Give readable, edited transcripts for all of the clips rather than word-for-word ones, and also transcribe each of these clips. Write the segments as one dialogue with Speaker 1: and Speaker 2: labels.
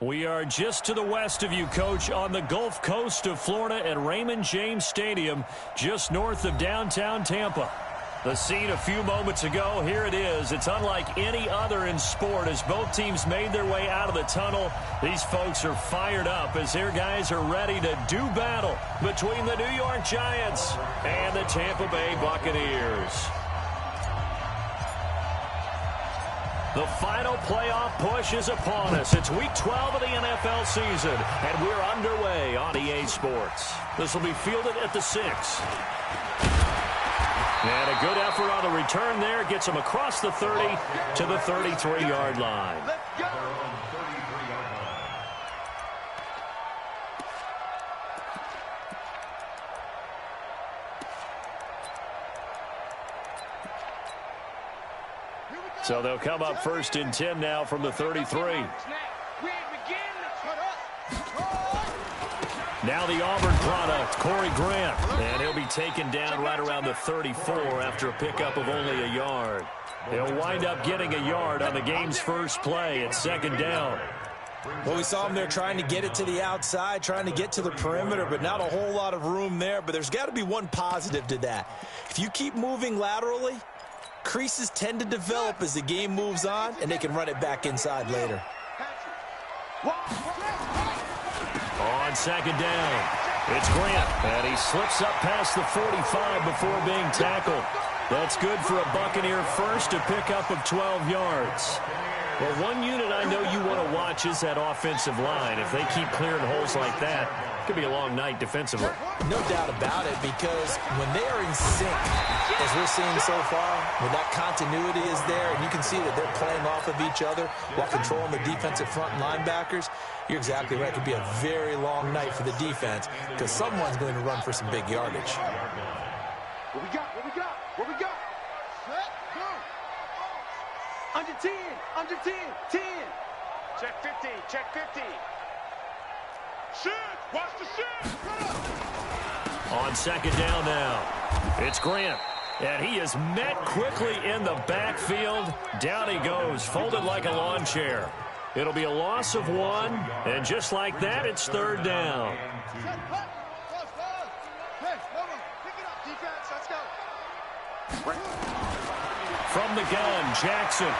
Speaker 1: We are just to the west of you, Coach, on the Gulf Coast of Florida at Raymond James Stadium, just north of downtown Tampa. The scene a few moments ago, here it is. It's unlike any other in sport as both teams made their way out of the tunnel. These folks are fired up as their guys are ready to do battle between the New York Giants and the Tampa Bay Buccaneers. The final playoff push is upon us. It's Week 12 of the NFL season, and we're underway on EA Sports. This will be fielded at the 6. And a good effort on the return there. Gets him across the 30 to the 33-yard line. So they'll come up 1st and 10 now from the 33. Now the Auburn product, Corey Grant. And he'll be taken down right around the 34 after a pickup of only a yard. He'll wind up getting a yard on the game's first play at 2nd down.
Speaker 2: Well, we saw him there trying to get it to the outside, trying to get to the perimeter, but not a whole lot of room there. But there's got to be one positive to that. If you keep moving laterally, creases tend to develop as the game moves on, and they can run it back inside later.
Speaker 1: On 2nd down, it's Grant, and he slips up past the 45 before being tackled. That's good for a Buccaneer first, a pickup of 12 yards. Well, one unit I know you want to watch is that offensive line. If they keep clearing holes like that, it could be a long night defensively.
Speaker 2: No doubt about it, because when they are in sync, as we're seeing so far, when that continuity is there, and you can see that they're playing off of each other while controlling the defensive front linebackers, you're exactly right. It could be a very long night for the defense because someone's going to run for some big yardage.
Speaker 3: What we got? What we got? What we got? Set, go. Under 10, under 10, 10. Check 50, check 50. Shoot, watch the shoot.
Speaker 1: On 2nd down now, it's Grant. And he is met quickly in the backfield. Down he goes, folded like a lawn chair. It'll be a loss of 1, and just like that, it's 3rd down. From the gun, Jackson.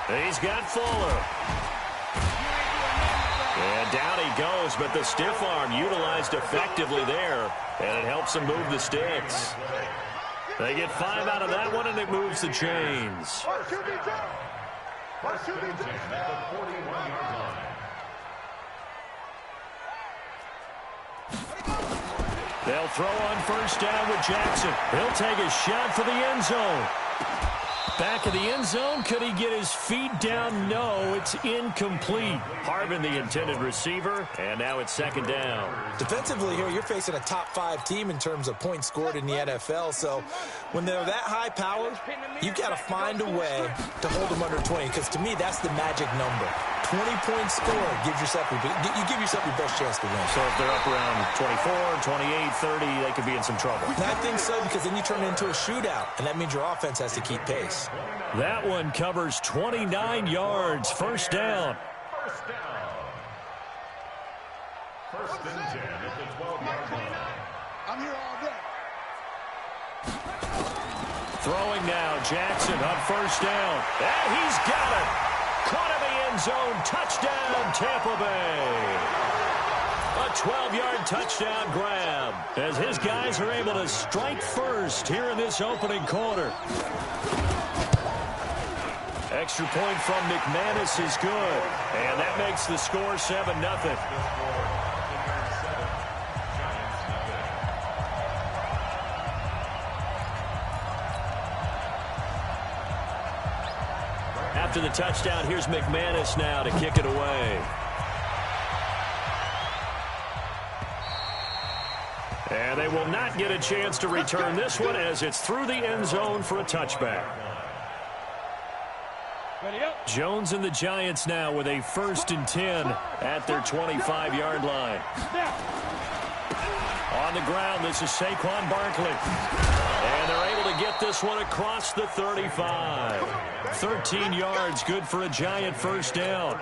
Speaker 1: He's got Fuller. And down he goes, but the stiff arm utilized effectively there, and it helps him move the sticks. They get 5 out of that one, and it moves the chains. They'll throw on 1st down with Jackson. He'll take a shot for the end zone. Back of the end zone. Could he get his feet down? No, it's incomplete. Harvin, the intended receiver, and now it's 2nd down.
Speaker 2: Defensively here, you're facing a top 5 team in terms of points scored in the NFL. So when they're that high powered, you've got to find a way to hold them under 20, because to me, that's the magic number. 20 points scored gives yourself your best chance to win.
Speaker 1: So if they're up around 24, 28, 30, they could be in some trouble.
Speaker 2: And I think so, because then you turn it into a shootout, and that means your offense has to keep pace.
Speaker 1: That one covers 29 yards. 1st down.
Speaker 3: 1st and 10 at the 12-yard line. I'm here all day.
Speaker 1: Throwing now, Jackson on 1st down. And he's got it. Caught in the end zone. Touchdown, Tampa Bay. A 12-yard touchdown grab as his guys are able to strike first here in this opening quarter. Extra point from McManus is good, and that makes the score 7-0. After the touchdown, here's McManus now to kick it away. And they will not get a chance to return this one as it's through the end zone for a touchback. Jones and the Giants now with a 1st and 10 at their 25-yard line. On the ground, this is Saquon Barkley. And they're able to get this this one across the 35. 13 yards, good for a Giant first down.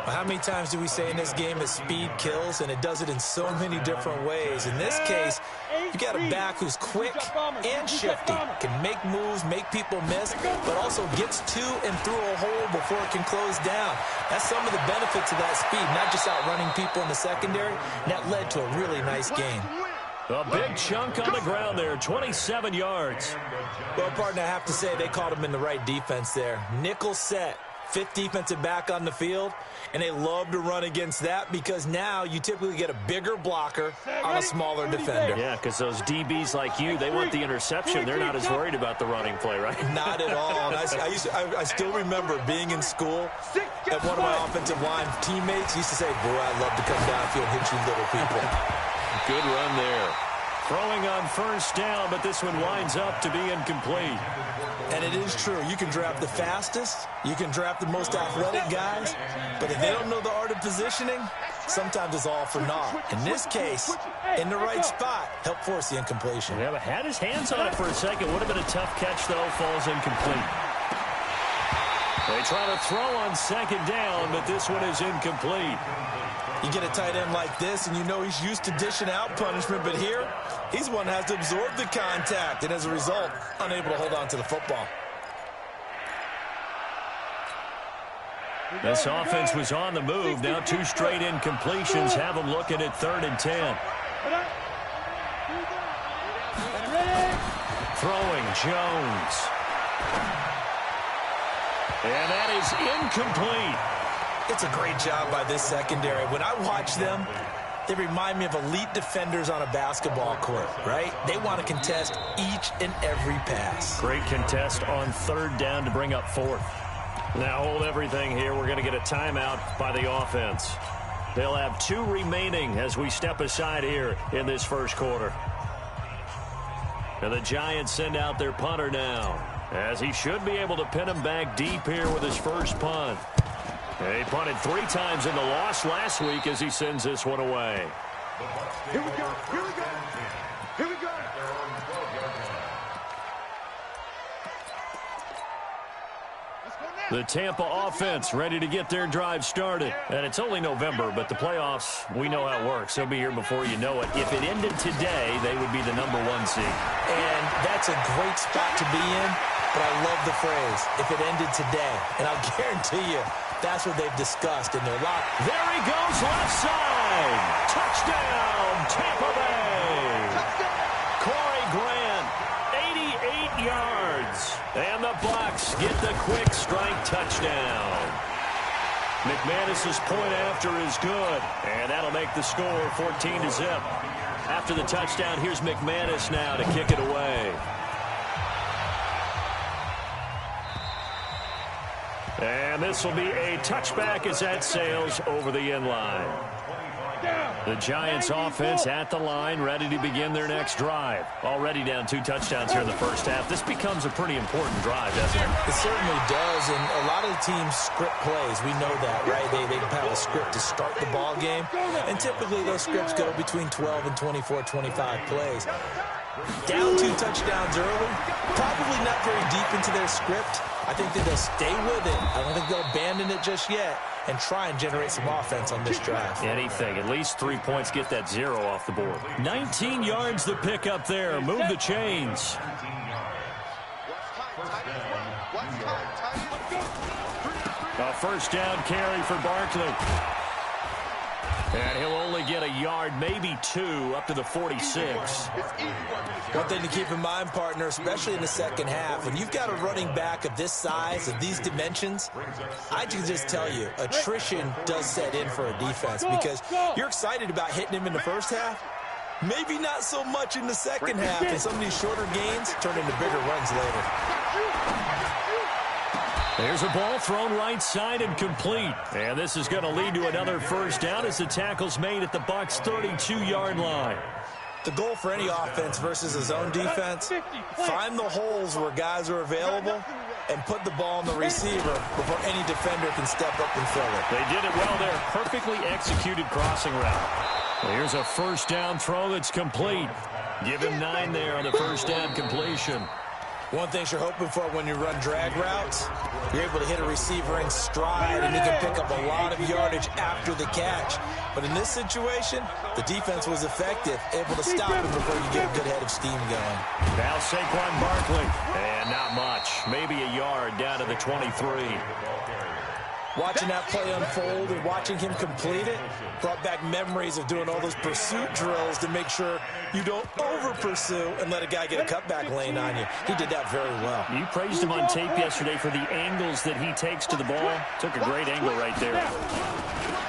Speaker 2: How many times do we say in this game that speed kills, and it does it in so many different ways? In this case, you got a back who's quick and shifty, can make moves, make people miss, but also gets to and through a hole before it can close down. That's some of the benefits of that speed, not just outrunning people in the secondary. And that led to a really nice game.
Speaker 1: A big chunk on the ground there, 27 yards.
Speaker 2: Well, partner, I have to say they caught him in the right defense there. Nickel set, fifth defensive back on the field, and they love to run against that because now you typically get a bigger blocker on a smaller defender.
Speaker 1: Yeah, because those DBs like you, they want the interception. They're not as worried about the running play, right?
Speaker 2: Not at all. And I still remember being in school, and one of my offensive line teammates used to say, boy, I'd love to come downfield and hit you little people.
Speaker 1: Good run there. Throwing on first down, but this one winds up to be incomplete.
Speaker 2: And it is true. You can draft the fastest. You can draft the most athletic guys. But if they don't know the art of positioning, sometimes it's all for naught. In this case, in the right spot, help force the incompletion.
Speaker 1: Yeah, but had his hands on it for a second. Would have been a tough catch, though. Falls incomplete. They try to throw on second down, but this one is incomplete.
Speaker 2: You get a tight end like this, and you know he's used to dishing out punishment, but here, he's one that has to absorb the contact, and as a result, unable to hold on to the football.
Speaker 1: This offense was on the move. Now 2 straight incompletions have them looking at 3rd and 10. Throwing Jones. And that is incomplete.
Speaker 2: It's a great job by this secondary. When I watch them, they remind me of elite defenders on a basketball court, right? They want to contest each and every pass.
Speaker 1: Great contest on 3rd down to bring up 4th. Now hold everything here. We're going to get a timeout by the offense. They'll have 2 remaining as we step aside here in this first quarter. And the Giants send out their punter now, as he should be able to pin him back deep here with his first punt. He punted 3 times in the loss last week as he sends this one away.
Speaker 3: Here we go. Here we go. Here we go.
Speaker 1: The Tampa offense ready to get their drive started. And it's only November, but the playoffs, we know how it works. They'll be here before you know it. If it ended today, they would be the #1 seed.
Speaker 2: And that's a great spot to be in, but I love the phrase, if it ended today. And I'll guarantee you, that's what they've discussed in their locker.
Speaker 1: There he goes, left side. Touchdown, Tampa Bay. Corey Grant, 88 yards. And the Bucs get the quick strike touchdown. McManus's point after is good. And that'll make the score 14-0. After the touchdown, here's McManus now to kick it away. And this will be a touchback as that sails over the end line. The Giants offense at the line, ready to begin their next drive. Already down 2 touchdowns here in the first half. This becomes a pretty important drive, doesn't it?
Speaker 2: It certainly does, and a lot of the teams script plays. We know that, right? They have a script to start the ball game, and typically those scripts go between 12 and 24, 25 plays. Down 2 touchdowns early, probably not very deep into their script. I think that they'll stay with it. I don't think they'll abandon it just yet and try and generate some offense on this drive.
Speaker 1: Anything. At least 3 points, get that 0 off the board. 19 yards the pick up there. Move the chains. A first down carry for Barkley. And he'll only get a yard, maybe 2, up to the 46.
Speaker 2: One thing to keep in mind, partner, especially in the second half, when you've got a running back of this size, of these dimensions, I can just tell you, attrition does set in for a defense because you're excited about hitting him in the first half. Maybe not so much in the second half, and some of these shorter gains turn into bigger runs later.
Speaker 1: There's a ball thrown right side and complete. And this is going to lead to another first down as the tackle's made at the Bucs' 32-yard line.
Speaker 2: The goal for any offense versus a zone defense, find the holes where guys are available and put the ball on the receiver before any defender can step up and fill it.
Speaker 1: They did it well there. Perfectly executed crossing route. Here's a first down throw that's complete. Give him 9 there on the first down completion.
Speaker 2: One thing you're hoping for when you run drag routes, you're able to hit a receiver in stride, and he can pick up a lot of yardage after the catch. But in this situation, the defense was effective, able to stop him before you get a good head of steam going.
Speaker 1: Now Saquon Barkley, and not much. Maybe a yard down to the 23.
Speaker 2: Watching that play unfold and watching him complete it brought back memories of doing all those pursuit drills to make sure you don't over-pursue and let a guy get a cutback lane on you. He did that very well.
Speaker 1: You praised him on tape yesterday for the angles that he takes to the ball. Took a great angle right there.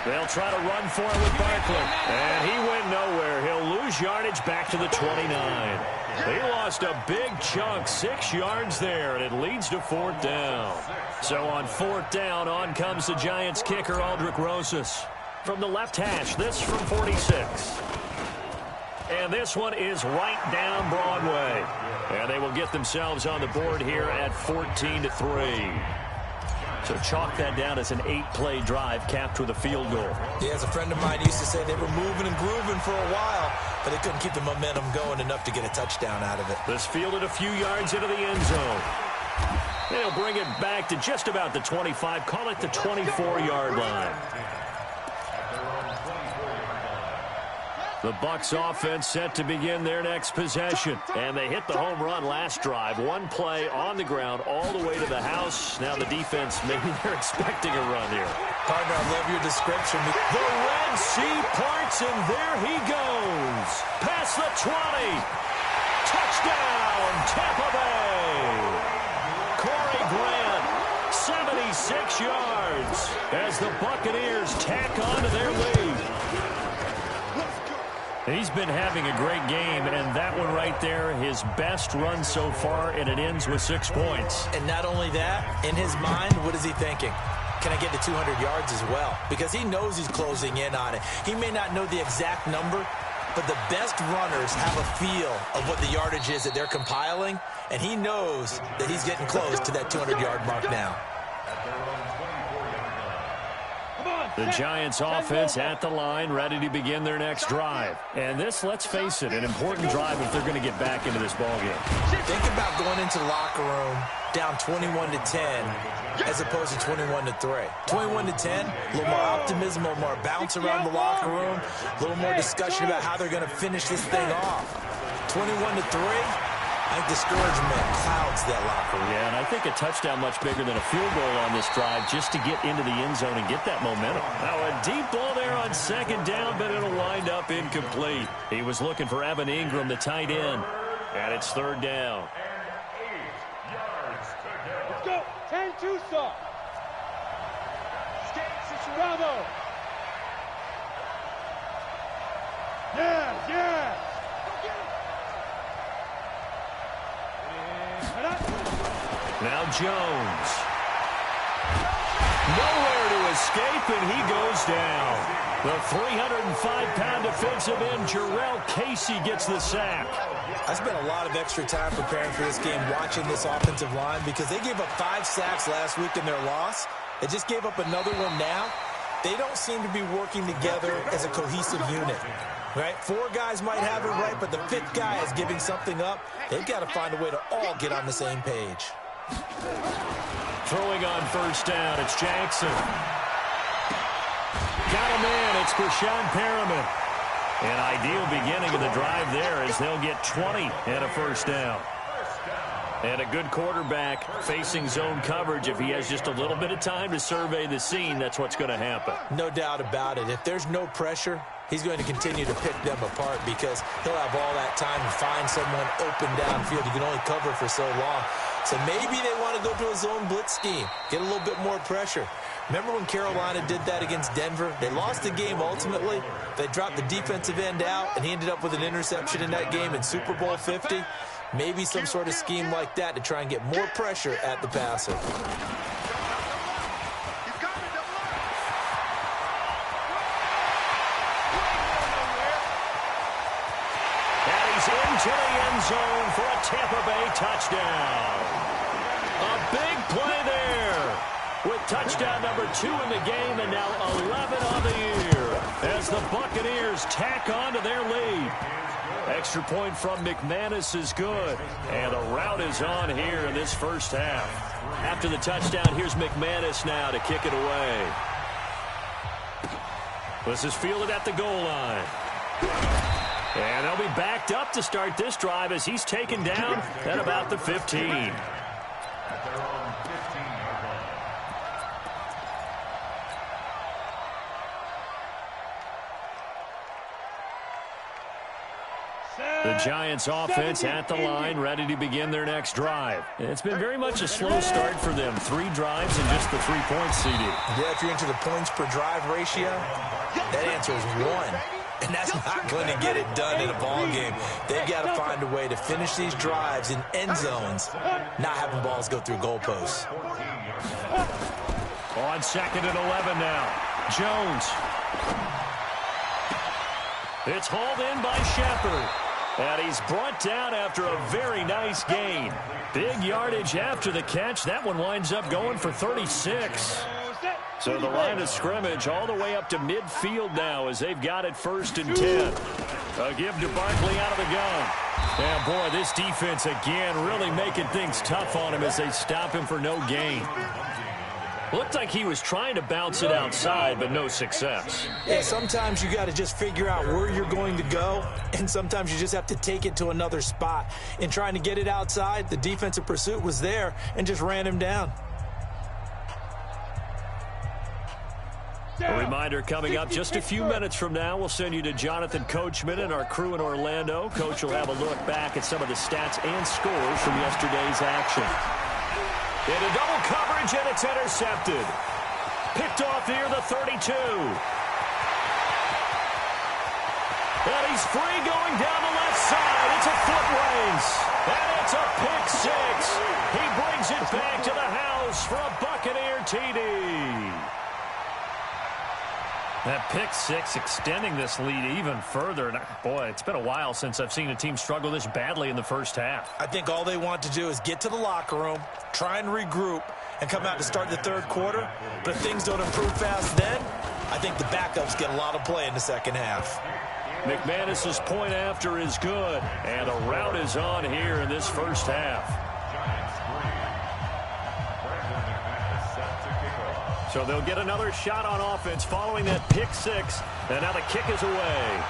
Speaker 1: They'll try to run for it with Barkley. And he went nowhere. He'll lose yardage back to the 29. He lost a big chunk, 6 yards there, and it leads to 4th down. So on 4th down, on comes the Giants kicker, Aldrick Rosas. From the left hash, this from 46. And this one is right down Broadway. And they will get themselves on the board here at 14-3. So chalk that down as an 8-play drive capped with a field goal.
Speaker 2: Yeah, as a friend of mine used to say, they were moving and grooving for a while, but they couldn't keep the momentum going enough to get a touchdown out of it.
Speaker 1: This fielded a few yards into the end zone. They'll bring it back to just about the 25, call it the 24-yard line. The Bucs offense set to begin their next possession. And they hit the home run last drive. One play on the ground all the way to the house. Now the defense, maybe they're expecting a run here.
Speaker 2: Partner, I love your description.
Speaker 1: The Red Sea parts, and there he goes. Past the 20. Touchdown, Tampa Bay. Corey Grant, 76 yards as the Buccaneers tack on to their lead. He's been having a great game, and that one right there, his best run so far, and it ends with 6 points.
Speaker 2: And not only that, in his mind, what is he thinking? Can I get to 200 yards as well? Because he knows he's closing in on it. He may not know the exact number, but the best runners have a feel of what the yardage is that they're compiling, and he knows that he's getting close to that 200-yard mark now.
Speaker 1: The Giants offense at the line, ready to begin their next drive. And this, let's face it, an important drive if they're going to get back into this ballgame.
Speaker 2: Think about going into the locker room down 21-10 as opposed to 21-3. 21-10, a little more optimism, a little more bounce around the locker room, a little more discussion about how they're going to finish this thing off. 21-3. I think discouragement clouds that locker room.
Speaker 1: Yeah, and I think a touchdown much bigger than a field goal on this drive just to get into the end zone and get that momentum. Now a deep ball there on 2nd down, but it'll wind up incomplete. He was looking for Evan Ingram, the tight end, and it's 3rd down.
Speaker 3: Let's go. 10-2 saw. Bravo. Yeah.
Speaker 1: Now Jones. Nowhere to escape, and he goes down. The 305-pound defensive end, Jarrell Casey, gets the sack.
Speaker 2: I spent a lot of extra time preparing for this game, watching this offensive line, because they gave up 5 sacks last week in their loss. They just gave up another one now. They don't seem to be working together as a cohesive unit. Right? 4 guys might have it right, but the 5th guy is giving something up. They've got to find a way to all get on the same page.
Speaker 1: Throwing on 1st down, it's Jackson. Got him in, it's Breshad Perriman. An ideal beginning of the drive there as they'll get 20 and a 1st down. And a good quarterback facing zone coverage. If he has just a little bit of time to survey the scene, that's what's going to happen.
Speaker 2: No doubt about it. If there's no pressure, he's going to continue to pick them apart because he'll have all that time to find someone open downfield. You can only cover for so long. So maybe they want to go to a zone blitz scheme, get a little bit more pressure. Remember when Carolina did that against Denver? They lost the game ultimately. They dropped the defensive end out, and he ended up with an interception in that game in Super Bowl 50. Maybe some sort of scheme like that to try and get more pressure at the passer.
Speaker 1: And he's into the end zone for a Tampa Bay touchdown. A big play there with touchdown number 2 in the game and now 11 on the year as the Buccaneers tack on to their lead. Extra point from McManus is good. And the rout is on here in this first half. After the touchdown, here's McManus now to kick it away. This is fielded at the goal line. And they'll be backed up to start this drive as he's taken down at about the 15. The Giants offense at the line, ready to begin their next drive. It's been very much a slow start for them. 3 drives and just the 3 points, CD.
Speaker 2: Yeah, if you're into the points per drive ratio, that answer is 1. And that's not going to get it done in a ball game. They've got to find a way to finish these drives in end zones, not having balls go through goalposts.
Speaker 1: On 2nd and 11 now. Jones. It's hauled in by Shepard. And he's brought down after a very nice gain. Big yardage after the catch. That one winds up going for 36. So the line of scrimmage all the way up to midfield now as they've got it 1st and 10. A give to Barkley out of the gun. And boy, this defense again really making things tough on him as they stop him for no gain. Looked like he was trying to bounce it outside, but no success.
Speaker 2: Yeah, sometimes you got to just figure out where you're going to go, and sometimes you just have to take it to another spot. In trying to get it outside, the defensive pursuit was there and just ran him down.
Speaker 1: A reminder coming up just a few minutes from now, we'll send you to Jonathan Coachman and our crew in Orlando. Coach will have a look back at some of the stats and scores from yesterday's action. Into double coverage, and it's intercepted. Picked off near the 32. And he's free going down the left side. It's a foot race. And it's a pick 6. He brings it back to the house for a Buccaneer TD. That pick 6 extending this lead even further. And boy, it's been a while since I've seen a team struggle this badly in the first half.
Speaker 2: I think all they want to do is get to the locker room, try and regroup, and come out to start the 3rd quarter. But if things don't improve fast then, I think the backups get a lot of play in the 2nd half.
Speaker 1: McManus's point after is good. And a rout is on here in this first half. So they'll get another shot on offense following that pick 6. And now the kick is away.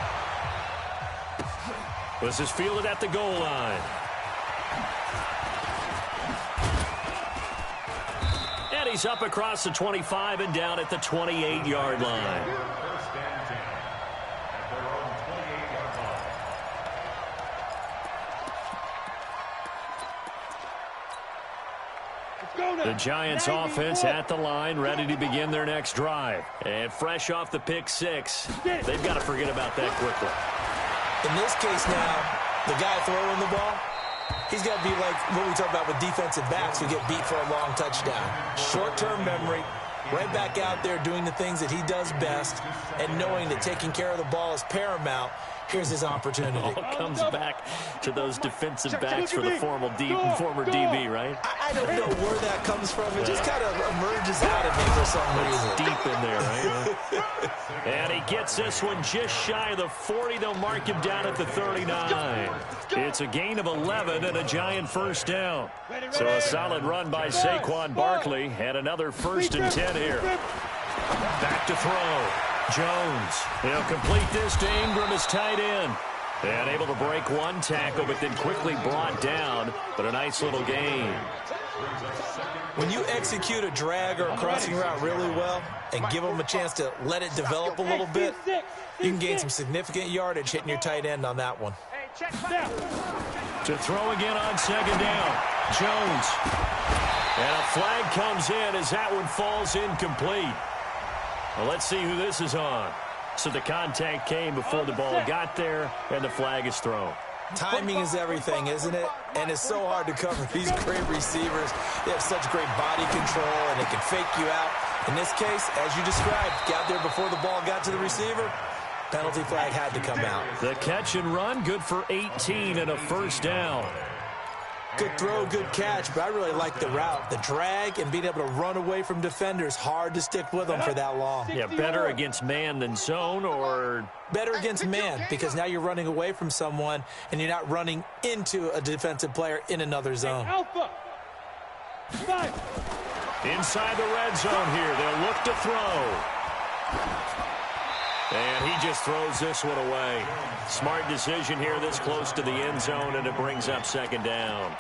Speaker 1: This is fielded at the goal line. And he's up across the 25 and down at the 28-yard line. The Giants offense at the line, ready to begin their next drive. And fresh off the pick 6, they've got to forget about that quickly.
Speaker 2: In this case now, the guy throwing the ball, he's got to be like what we talk about with defensive backs who get beat for a long touchdown. Short-term memory, right back out there doing the things that he does best, and knowing that taking care of the ball is paramount. Here's his opportunity.
Speaker 1: It all comes back to those defensive backs for the former DB, right?
Speaker 2: I don't know where that comes from. It just kind of emerges out of me for some reason.
Speaker 1: It's deep in there, right? And he gets this one just shy of the 40. They'll mark him down at the 39. It's a gain of 11 and a Giant first down. So a solid run by Saquon Barkley and another 1st and 10 here. Back to throw. Jones, he'll complete this to Ingram as tight end. And able to break one tackle, but then quickly brought down. But a nice little gain.
Speaker 2: When you execute a drag or a crossing route really well and give them a chance to let it develop a little bit, you can gain some significant yardage hitting your tight end on that one.
Speaker 1: To throw again on 2nd down. Jones. And a flag comes in as that one falls incomplete. Well, let's see who this is on. So the contact came before the ball got there, and the flag is thrown.
Speaker 2: Timing is everything, isn't it? And it's so hard to cover these great receivers. They have such great body control, and they can fake you out. In this case, as you described, got there before the ball got to the receiver. Penalty flag had to come out.
Speaker 1: The catch and run, good for 18 and a first down.
Speaker 2: Good throw, good catch, but I really like the route. The drag and being able to run away from defenders, hard to stick with them for that long.
Speaker 1: Yeah, better against man than zone, or?
Speaker 2: Better against man, because now you're running away from someone and you're not running into a defensive player in another zone.
Speaker 3: Alpha. 5.
Speaker 1: Inside the red zone here, they'll look to throw. And he just throws this one away. Smart decision here this close to the end zone, and it brings up second down.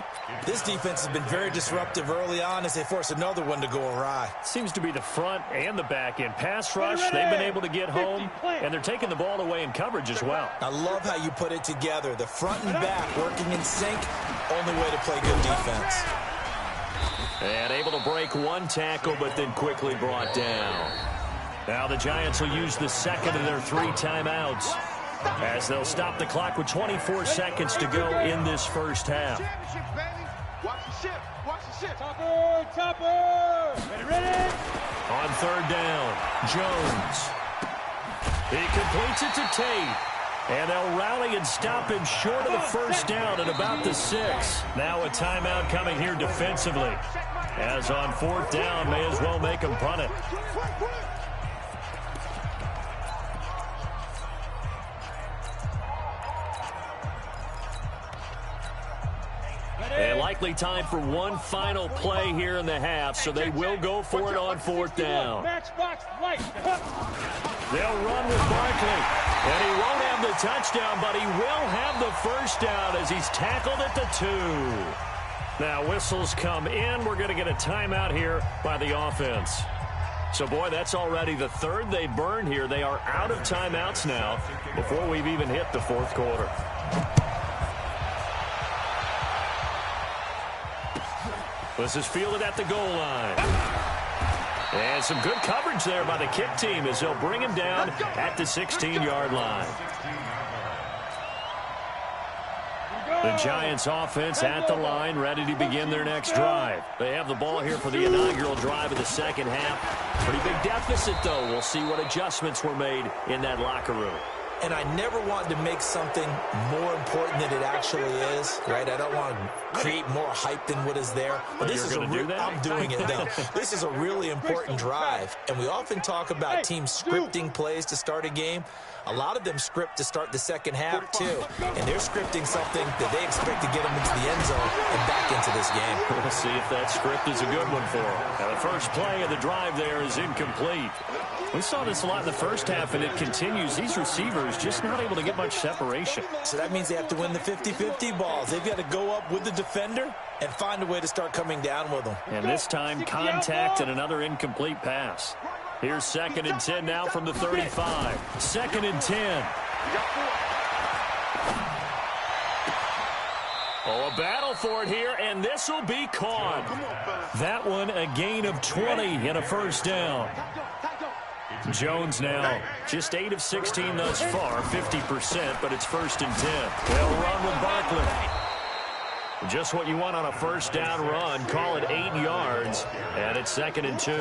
Speaker 2: This defense has been very disruptive early on as they force another one to go awry.
Speaker 1: Seems to be the front and the back end. Pass rush, they've been able to get home, and they're taking the ball away in coverage as well.
Speaker 2: I love how you put it together. The front and back working in sync, only way to play good defense.
Speaker 1: And able to break one tackle, but then quickly brought down. Now the Giants will use the second of their 3 timeouts as they'll stop the clock with 24 seconds to go in this first half.
Speaker 3: Watch the ship. Watch the ship. Topper. Ready.
Speaker 1: On third down, Jones. He completes it to Tate. And they'll rally and stop him short of the first down at about the 6. Now a timeout coming here defensively. As on fourth down, may as well make him punt it. And likely time for one final play here in the half, so they will go for it on fourth down. They'll run with Barkley, and he won't have the touchdown, but he will have the first down as he's tackled at the 2. Now whistles come in. We're going to get a timeout here by the offense. So, boy, that's already the third they burned here. They are out of timeouts now before we've even hit the fourth quarter. This is fielded at the goal line. And some good coverage there by the kick team as they'll bring him down at the 16-yard line. The Giants offense at the line, ready to begin their next drive. They have the ball here for the inaugural drive of the second half. Pretty big deficit, though. We'll see what adjustments were made in that locker room.
Speaker 2: And I never want to make something more important than it actually is, right? I don't want to create more hype than what is there. But this is I'm doing it, though. This is a really important drive. And we often talk about teams scripting plays to start a game. A lot of them script to start the second half, too. And they're scripting something that they expect to get them into the end zone and back into this game.
Speaker 1: We'll see if that script is a good one for them. Now, the first play of the drive there is incomplete. We saw this a lot in the first half, and it continues. These receivers just not able to get much separation.
Speaker 2: So that means they have to win the 50-50 balls. They've got to go up with the defender and find a way to start coming down with them.
Speaker 1: And this time, contact and another incomplete pass. Here's 2nd and 10 now from the 35. 2nd and 10. Oh, a battle for it here, and this will be caught. That one a gain of 20 and a first down. Jones now just 8 of 16 thus far, 50%, but it's 1st and 10. They'll run with Barkley. Just what you want on a first down run. Call it 8 yards, and it's 2nd and 2.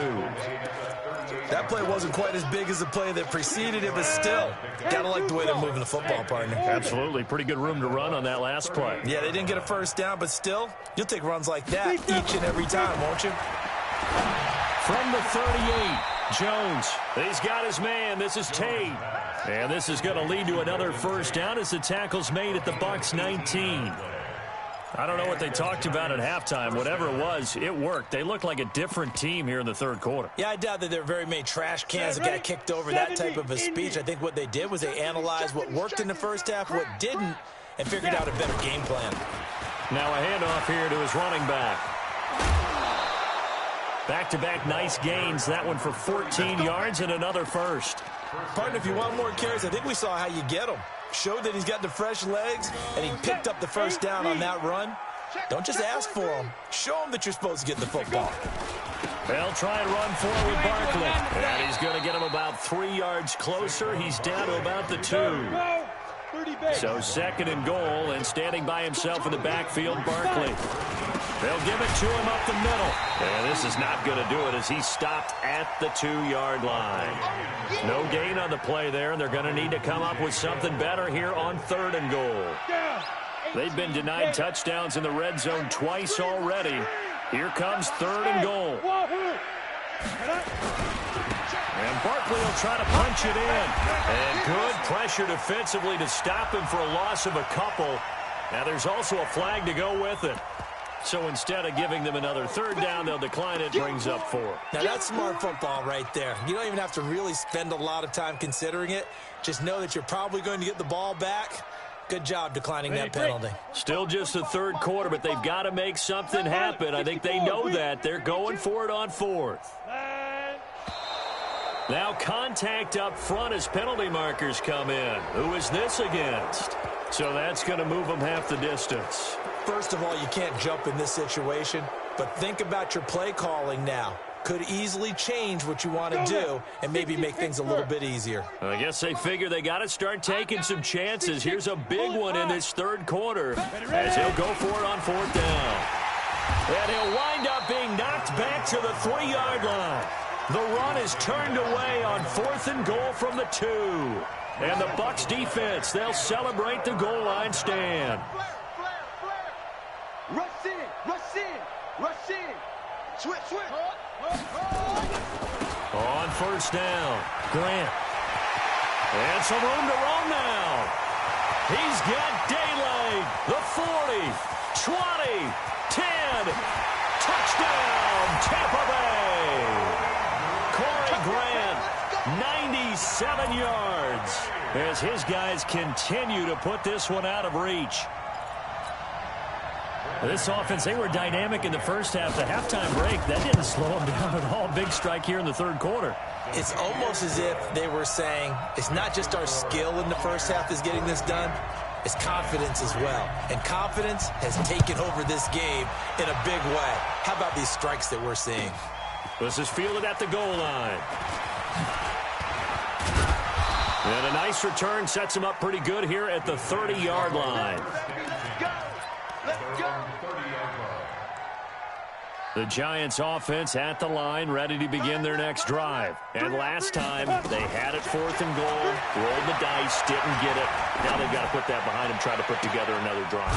Speaker 2: That play wasn't quite as big as the play that preceded it, but still, gotta like the way they're moving the football, partner.
Speaker 1: Absolutely. Pretty good room to run on that last play.
Speaker 2: Yeah, they didn't get a first down, but still, you'll take runs like that each and every time, won't you?
Speaker 1: From the 38, Jones. He's got his man. This is Tate. And this is going to lead to another first down as the tackle's made at the Bucs 19. I don't know what they talked about at halftime. Whatever it was, it worked. They look like a different team here in the third quarter.
Speaker 2: Yeah, I doubt that there are very many trash cans that got kicked over, that type of a speech. I think what they did was they analyzed what worked in the first half, what didn't, and figured out a better game plan.
Speaker 1: Now a handoff here to his running back. Back-to-back nice gains. That one for 14 yards and another first.
Speaker 2: Partner, if you want more carries, I think we saw how you get them. Showed that he's got the fresh legs, and he picked up the first down on that run. Don't just ask for him. Show him that you're supposed to get the football.
Speaker 1: They'll try and run forward with Barkley. And he's going to get him about 3 yards closer. He's down to about the 2. So 2nd and goal, and standing by himself in the backfield, Barkley. They'll give it to him up the middle. And this is not going to do it as he's stopped at the 2-yard line. No gain on the play there, and they're going to need to come up with something better here on 3rd and goal. They've been denied touchdowns in the red zone twice already. Here comes 3rd and goal. And Barkley will try to punch it in. And good pressure defensively to stop him for a loss of a couple. Now there's also a flag to go with it. So instead of giving them another 3rd down, they'll decline it, brings up 4.
Speaker 2: Now that's smart football right there. You don't even have to really spend a lot of time considering it. Just know that you're probably going to get the ball back. Good job declining that penalty.
Speaker 1: Still just the 3rd quarter, but they've got to make something happen. I think they know that. They're going for it on 4th. Now contact up front as penalty markers come in. Who is this against? So that's going to move them half the distance.
Speaker 2: First of all, you can't jump in this situation, but think about your play calling now. Could easily change what you want to do and maybe make things a little bit easier.
Speaker 1: I guess they figure they got to start taking some chances. Here's a big one in this 3rd quarter as he'll go for it on 4th down. And he'll wind up being knocked back to the 3-yard line. The run is turned away on 4th and goal from the 2. And the Bucs defense, they'll celebrate the goal line stand.
Speaker 3: Rush in, rush in, rush in. Switch, switch.
Speaker 1: On 1st down, Grant. And some room to roam now. He's got daylight. The 40, 20, 10. Touchdown, Tampa Bay. Corey Grant, 97 yards. As his guys continue to put this one out of reach. This offense, they were dynamic in the first half. The halftime break, that didn't slow them down at all. Big strike here in the 3rd quarter.
Speaker 2: It's almost as if they were saying, it's not just our skill in the first half that's getting this done, it's confidence as well. And confidence has taken over this game in a big way. How about these strikes that we're seeing?
Speaker 1: This is fielded at the goal line. And a nice return sets him up pretty good here at the 30-yard line. The Giants offense at the line, ready to begin their next drive. And last time, they had it 4th and goal, rolled the dice, didn't get it. Now they've got to put that behind them, try to put together another drive.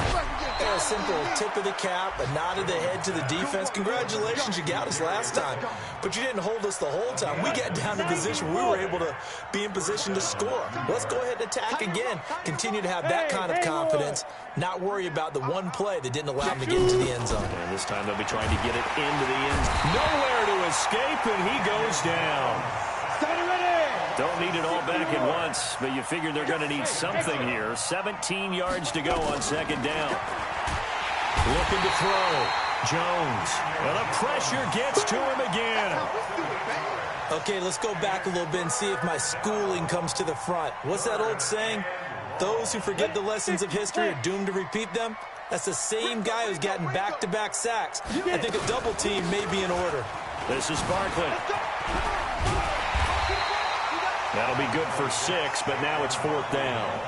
Speaker 2: Yeah, a simple tip of the cap, a nod of the head to the defense. Congratulations, you got us last time. But you didn't hold us the whole time. We got down to position we were able to be in position to score. Let's go ahead and attack again. Continue to have that kind of confidence. Not worry about the one play that didn't allow them to get into the end zone.
Speaker 1: And this time they'll be trying to get it into the end zone. Nowhere to escape, and he goes down. Don't need it all back at once, but you figure they're going to need something here. 17 yards to go on 2nd down. Looking to throw. Jones. And the pressure gets to him again.
Speaker 2: Okay, let's go back a little bit and see if my schooling comes to the front. What's that old saying? Those who forget the lessons of history are doomed to repeat them. That's the same guy who's gotten back-to-back sacks. I think a double team may be in order.
Speaker 1: This is Barkley. That'll be good for 6, but now it's 4th down.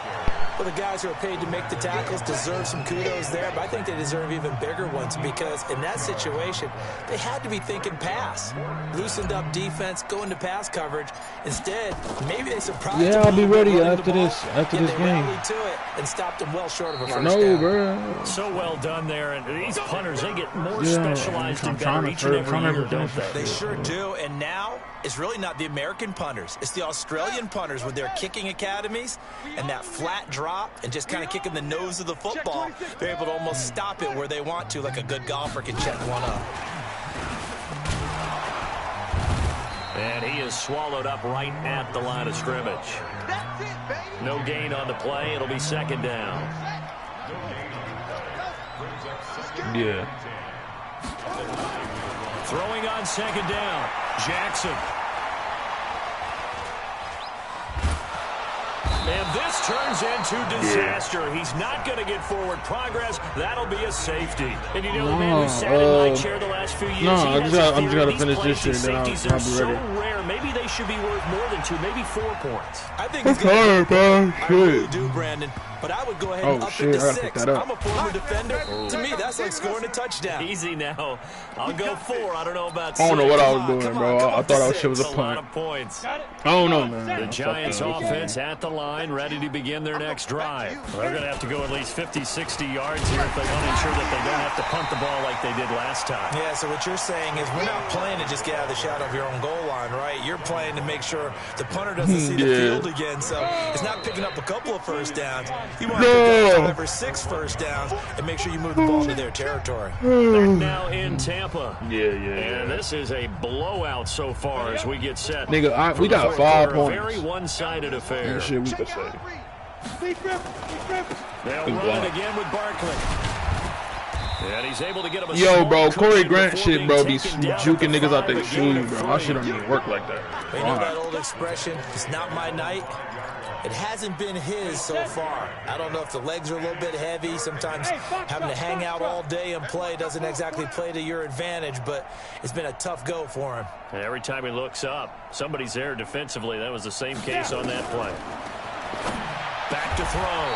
Speaker 2: Well, the guys who are paid to make the tackles deserve some kudos there, but I think they deserve even bigger ones because in that situation, they had to be thinking pass. Loosened up defense, going to pass coverage. Instead, maybe they surprised them.
Speaker 4: Yeah, I'll be ready after this game.
Speaker 2: They rallied to it and stopped them well short of a first down.
Speaker 4: Bro.
Speaker 1: So well done there. And these punters, they get more specialized and better each and every year, don't they?
Speaker 2: They sure do. And now, it's really not the American punters. It's the Australian punters with their kicking academies and that flat drop and just kind of kicking the nose of the football. They're able to almost stop it where they want to, like a good golfer can check one up.
Speaker 1: And he is swallowed up right at the line of scrimmage. No gain on the play. It'll be 2nd down.
Speaker 4: Yeah.
Speaker 1: Throwing on 2nd down. Jackson. And this turns into disaster. Yeah. He's not going to get forward progress. That'll be a safety. And you know the man who sat in my chair the last few years.
Speaker 4: I'm just going to finish this shit and then I'll be ready.
Speaker 1: So rare. Maybe they should be worth more than 2, maybe 4 points.
Speaker 2: I think it's going to I really do, Brandon. but I would go ahead and up it to 6. I'm a former defender. To me, that's like scoring a touchdown.
Speaker 1: Easy now. I'll go 4. I don't know about 6.
Speaker 4: I don't know what I was doing, bro. I thought I shit was a punt.
Speaker 1: A lot of points.
Speaker 4: I don't know, man.
Speaker 1: The Giants offense at the line, ready to begin their next drive. They're going to have to go at least 50, 60 yards here if they want to ensure that they don't have to punt the ball like they did last time.
Speaker 2: Yeah, so what you're saying is we're not playing to just get out of the shadow of your own goal line, right? You're playing to make sure the punter doesn't see the field again. So it's not picking up a couple of first downs. You want to pick up 5 or 6 first downs and make sure you move the ball into their territory.
Speaker 1: They're now in Tampa.
Speaker 4: Yeah.
Speaker 1: And this is a blowout so far as we get set.
Speaker 4: Nigga, we got 5 points.
Speaker 1: A very one-sided affair.
Speaker 4: That shit we could say.
Speaker 1: They'll run it again with Barkley. And he's able to get him a
Speaker 4: Yo, bro, Corey Grant shit, bro, be juking niggas out their shoes, bro. My shit don't even work like that.
Speaker 2: You know that old expression, it's not my night? It hasn't been his so far. I don't know if the legs are a little bit heavy. Sometimes having to hang out all day and play doesn't exactly play to your advantage, but it's been a tough go for him.
Speaker 1: And every time he looks up, somebody's there defensively. That was the same case on that play. Back to throw.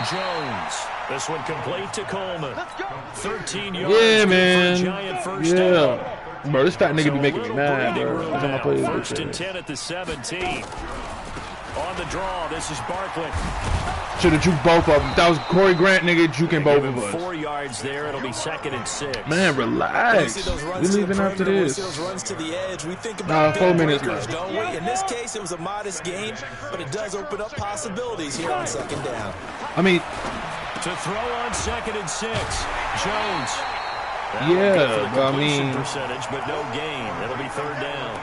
Speaker 1: Jones. This one complete to Coleman. 13 yards.
Speaker 4: Yeah, man.
Speaker 1: For a giant first down.
Speaker 4: Bro, this fat nigga be making me mad, bro.
Speaker 1: First and 10 at the 17. On the draw, this is Barkley.
Speaker 4: Should have juked both of them. That was Corey Grant, nigga, juking both of us.
Speaker 1: 4 yards there. It'll be 2nd and 6.
Speaker 4: Man, relax. We leaving after this. Nah, 4 minutes left.
Speaker 2: Don't we? In this case, it was a modest game, but it does open up possibilities here on 2nd down.
Speaker 4: I mean,
Speaker 1: to throw on 2nd and 6, Jones.
Speaker 4: Yeah, but I mean,
Speaker 1: percentage, but no gain. It'll be 3rd down.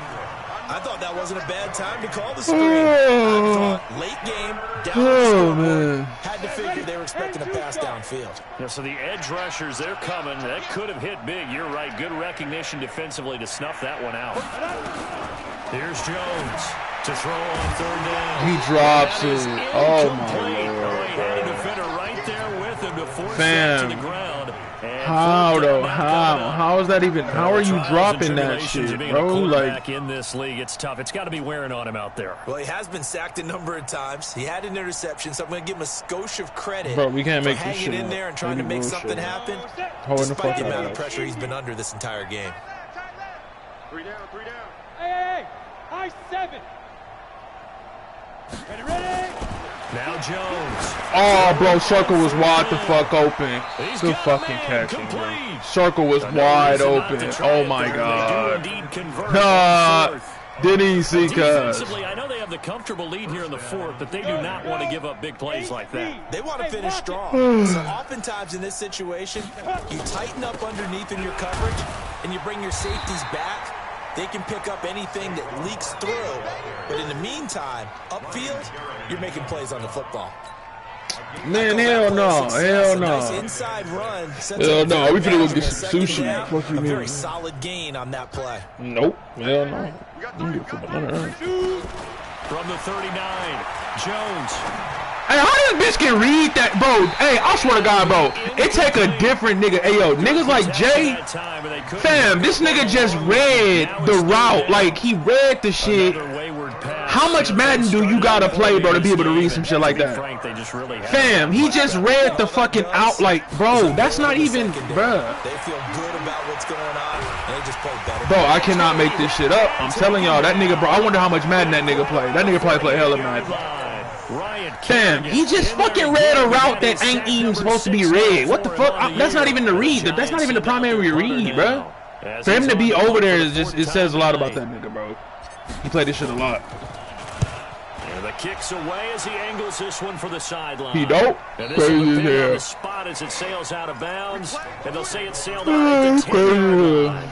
Speaker 2: I thought that wasn't a bad time to call the screen. I thought late game, down
Speaker 4: man.
Speaker 2: Had to figure they were expecting a pass downfield.
Speaker 1: Yeah, so the edge rushers, they're coming. That could have hit big. You're right. Good recognition defensively to snuff that one out. Here's Jones to throw on 3rd down.
Speaker 4: He drops it. Oh, my Lord.
Speaker 1: He had a defender right there with him to force
Speaker 4: Fam.
Speaker 1: that to the ground.
Speaker 4: How though? How is that even? How are you dropping that shit, bro? Like
Speaker 1: in this league, it's tough. It's got to be wearing on him out there.
Speaker 2: Well, he has been sacked a number of times. He had an interception, so I'm going to give him a skosh of credit.
Speaker 4: Bro, we can't make
Speaker 2: for
Speaker 4: this shit
Speaker 2: hanging in there and trying to make something happen. Despite the amount of pressure he's been under this entire game.
Speaker 3: 3 down, 3 down. Hey, high 7. Ready.
Speaker 1: Now Jones.
Speaker 4: Oh, bro, Circle was wide the fuck open. Good fucking catching, bro. Circle was wide open. Oh my God. Nah, didn't even see cuz.
Speaker 1: I know they have the comfortable lead here in the 4th, but they do not want to give up big plays like that.
Speaker 2: They want to finish strong. So oftentimes in this situation, you tighten up underneath in your coverage and you bring your safeties back. They can pick up anything that leaks through. But in the meantime, upfield, you're making plays on the football.
Speaker 4: Man, hell no. Hell no.
Speaker 2: Nice inside run.
Speaker 4: Hell no. We finna go get some sushi. Fuck you,
Speaker 2: a very
Speaker 4: man.
Speaker 2: solid gain on that play.
Speaker 4: Nope. Hell no.
Speaker 1: From the 39, Jones.
Speaker 4: Hey, how this bitch can read that, bro? Hey, I swear to God, bro. It take a different nigga. Hey, yo, niggas like Jay, fam, this nigga just read the route. Like, he read the shit. How much Madden do you gotta play, bro, to be able to read some shit like that? Fam, he just read the fucking out. Like, bro, that's not even, bro.
Speaker 2: They feel good about what's going on, and they just play better.
Speaker 4: Bro, I cannot make this shit up. I'm telling y'all, that nigga, bro, I wonder how much Madden that nigga played. That nigga probably play hella Madden. Damn, he just fucking read a route that ain't even supposed to be read. What the fuck? That's not even the read. That's not even the primary read, bro. For him to be over there is just, it says a lot about that nigga, bro. He played this shit a lot.
Speaker 1: And the kicks away as he angles this one for the sideline.
Speaker 4: He dope.
Speaker 1: Crazy as hell. The spot as it sails out of bounds, and they'll say it sailed out at the 10-yard line.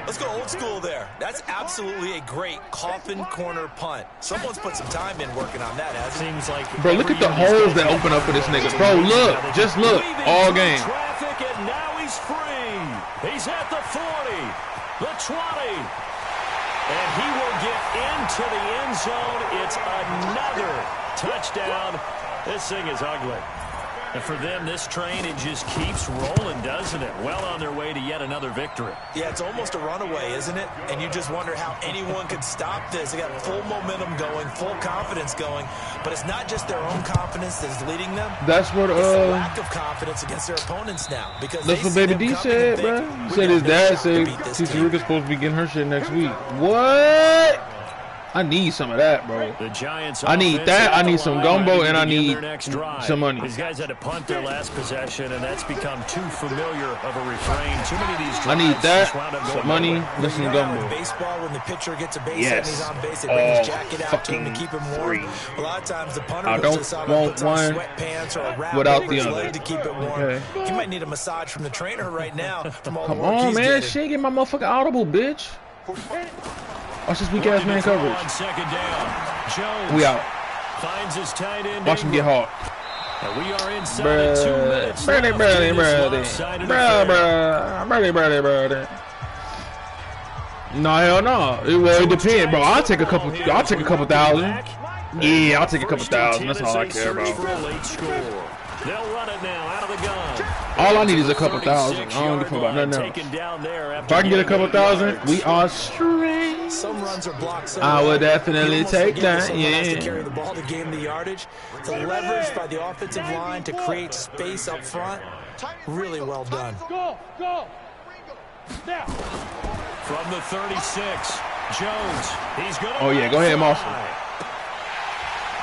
Speaker 2: Let's go old school there. That's absolutely a great coffin corner punt. Someone's put some time in working on that, hasn't it?
Speaker 1: Seems like
Speaker 4: bro, look at the holes that open up for this nigga. Bro, look. Just look. All game.
Speaker 1: Traffic, and now he's free. He's at the 40, the 20. And he will get into the end zone. It's another touchdown. This thing is ugly. And for them, this train, it just keeps rolling, doesn't it? Well on their way to yet another victory.
Speaker 2: Yeah, it's almost a runaway, isn't it? And you just wonder how anyone could stop this. They got full momentum going, full confidence going. But it's not just their own confidence that's leading them.
Speaker 4: That's what
Speaker 2: it's the lack of confidence against their opponents now. Because
Speaker 4: that's what Baby D said, bro. He said his dad said Titi Rica's supposed to be getting her shit next week. What? I need some of that, bro.
Speaker 1: The Giants
Speaker 4: I need that. I need some gumbo, and I need some money.
Speaker 1: These guys had to punt their last possession, and that's become too familiar of a refrain. Too many of these drives.
Speaker 4: I need that, some money, and some gumbo.
Speaker 2: Baseball, when the pitcher gets a base and he's on base, they bring his jacket out to him to keep him warm. A lot of times the punter
Speaker 4: I don't want one
Speaker 2: sweatpants or a wrap
Speaker 4: without the
Speaker 2: his
Speaker 4: other
Speaker 2: leg to keep it warm.
Speaker 4: Okay.
Speaker 2: He might need a massage from the trainer right now from all the
Speaker 4: Come
Speaker 2: work
Speaker 4: on,
Speaker 2: he's
Speaker 4: man.
Speaker 2: getting.
Speaker 4: Shit, get my motherfucking audible, bitch. Watch this weak ass man coverage.
Speaker 1: On second down. Jones
Speaker 4: We out.
Speaker 1: finds his tight end.
Speaker 4: Watch him get hard.
Speaker 1: And we are inside 2 minutes.
Speaker 4: Brady. No, hell no. Well, it depends, bro. I'll take a couple thousand. Yeah, I'll take a couple thousand. That's all I care about.
Speaker 1: They'll run it now out of the gun.
Speaker 4: All I need is a couple thousand. I don't give a fuck about nothing else. If I can get a couple thousand, we are straight.
Speaker 2: Some runs are blocked. So
Speaker 4: I would definitely take that.
Speaker 2: To
Speaker 4: Yeah.
Speaker 2: carry the ball to gain the yardage. The leverage by the offensive line to create space up front. Really well done.
Speaker 3: Go. Now.
Speaker 1: From the 36, Jones. He's going to.
Speaker 4: Oh yeah, go ahead, Moss.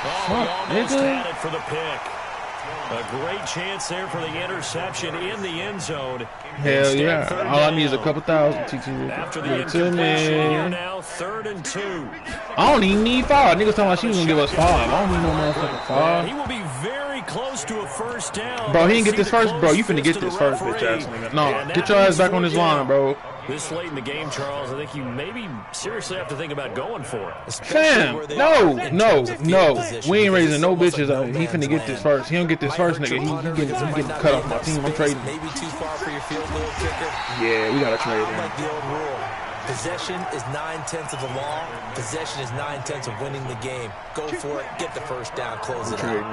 Speaker 1: Oh, he almost had it for the pick. A great chance there for the interception in the end zone.
Speaker 4: Hell yeah. All I need is a couple thousand. TT.
Speaker 1: After the
Speaker 4: Give it to
Speaker 1: incompletion, here
Speaker 4: me.
Speaker 1: now 3rd and 2.
Speaker 4: I don't even need 5. Niggas talking about she was gonna give us 5. I don't need no motherfucking 5.
Speaker 1: He will be very close to a first down.
Speaker 4: Bro, he didn't get this first. Bro, you finna get this first, bitch ass nigga. No, get your ass back on this line, bro.
Speaker 1: This late in the game, Charles, I think you maybe seriously have to think about going for it.
Speaker 4: Fam, no. We ain't raising no bitches out. He finna get this first. He don't get this first, nigga. He getting cut off my team. I'm trading.
Speaker 2: Maybe too far for your field goal kicker.
Speaker 4: Yeah, we gotta trade him.
Speaker 2: Like the old rule. Possession is 9/10 of the law. Possession is 9/10 of winning the game. Go for it. Get the first down. Close it out.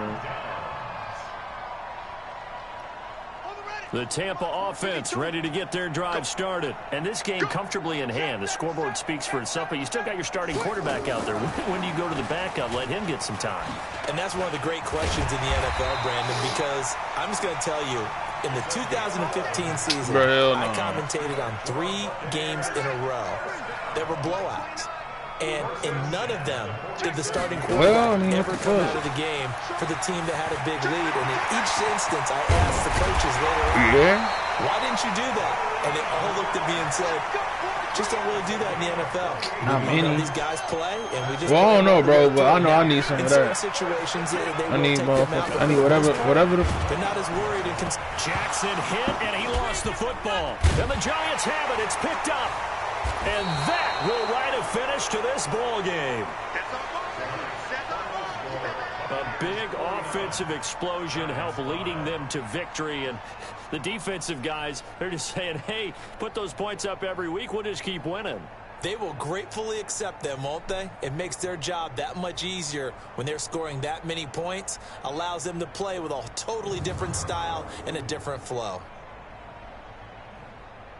Speaker 1: The Tampa offense ready to get their drive started. And this game comfortably in hand. The scoreboard speaks for itself, but you still got your starting quarterback out there. When do you go to the backup? Let him get some time.
Speaker 2: And that's one of the great questions in the NFL, Brandon, because I'm just going to tell you, in the 2015 season, I commentated on 3 games in a row. There were blowouts. And in none of them did the starting quarterback ever come out of the game for the team that had a big lead. And in each instance, I asked the coaches later on, why didn't you do that? And they all looked at me and said, just don't really do that in the NFL.
Speaker 4: Not many.
Speaker 2: These guys play, and we just.
Speaker 4: Well, I don't know, bro, but I know I need some of that.
Speaker 2: Situations,
Speaker 4: I need motherfucker. I need whatever the.
Speaker 2: They're not as worried.
Speaker 1: Jackson hit, and he lost the football. And the Giants have it. It's picked up. And that will write a finish to this ball game. A big offensive explosion helped leading them to victory. And the defensive guys, they're just saying, hey, put those points up every week. We'll just keep winning.
Speaker 2: They will gratefully accept them, won't they? It makes their job that much easier when they're scoring that many points. Allows them to play with a totally different style and a different flow.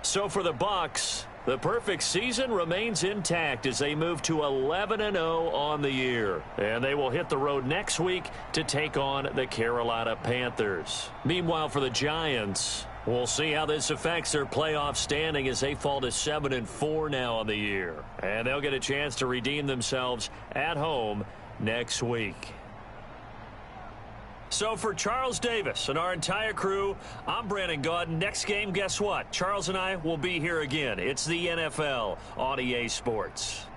Speaker 1: So for the Bucs, the perfect season remains intact as they move to 11-0 on the year. And they will hit the road next week to take on the Carolina Panthers. Meanwhile, for the Giants, we'll see how this affects their playoff standing as they fall to 7-4 now on the year. And they'll get a chance to redeem themselves at home next week. So for Charles Davis and our entire crew, I'm Brandon Gaudin. Next game, guess what? Charles and I will be here again. It's the NFL on EA Sports.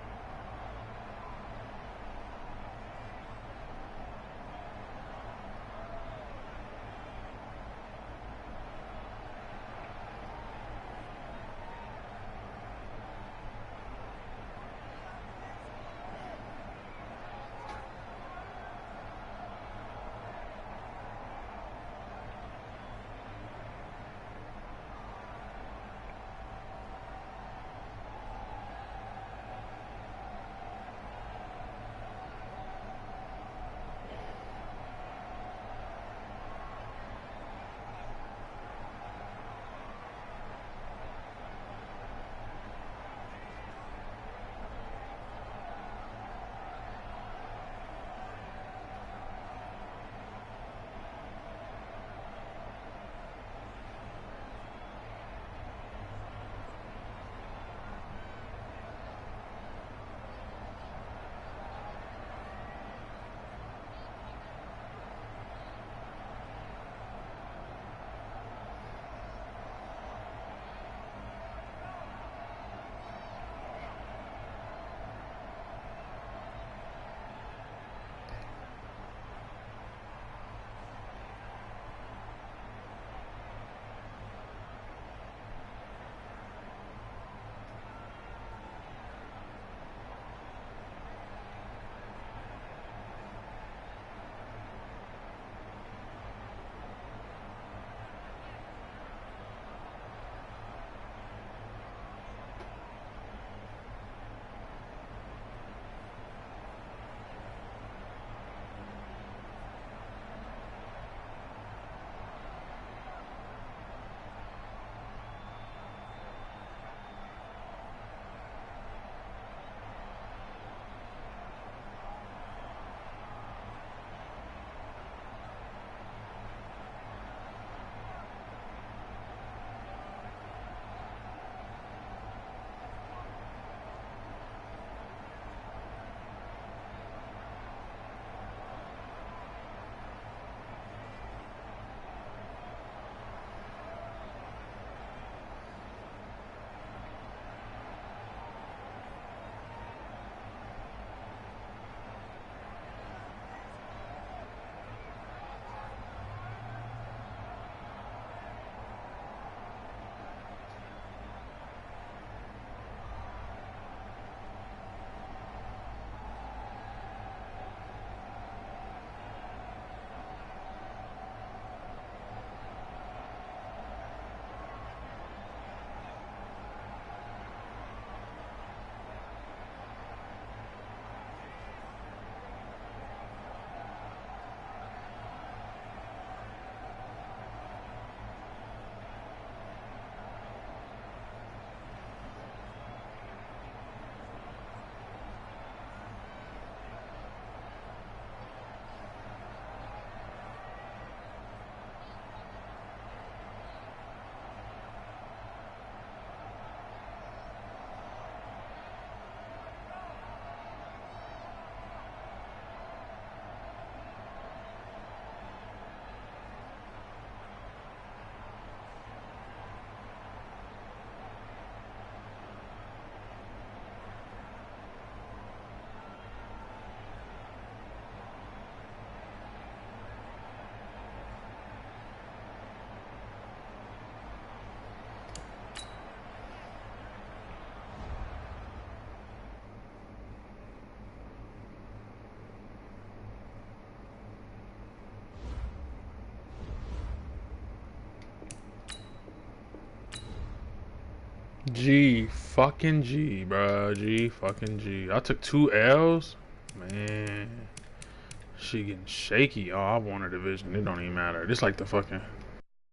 Speaker 4: G fucking G, bro. G fucking G. I took 2 L's. Man. She getting shaky. Oh, I won a division. It don't even matter. This like the fucking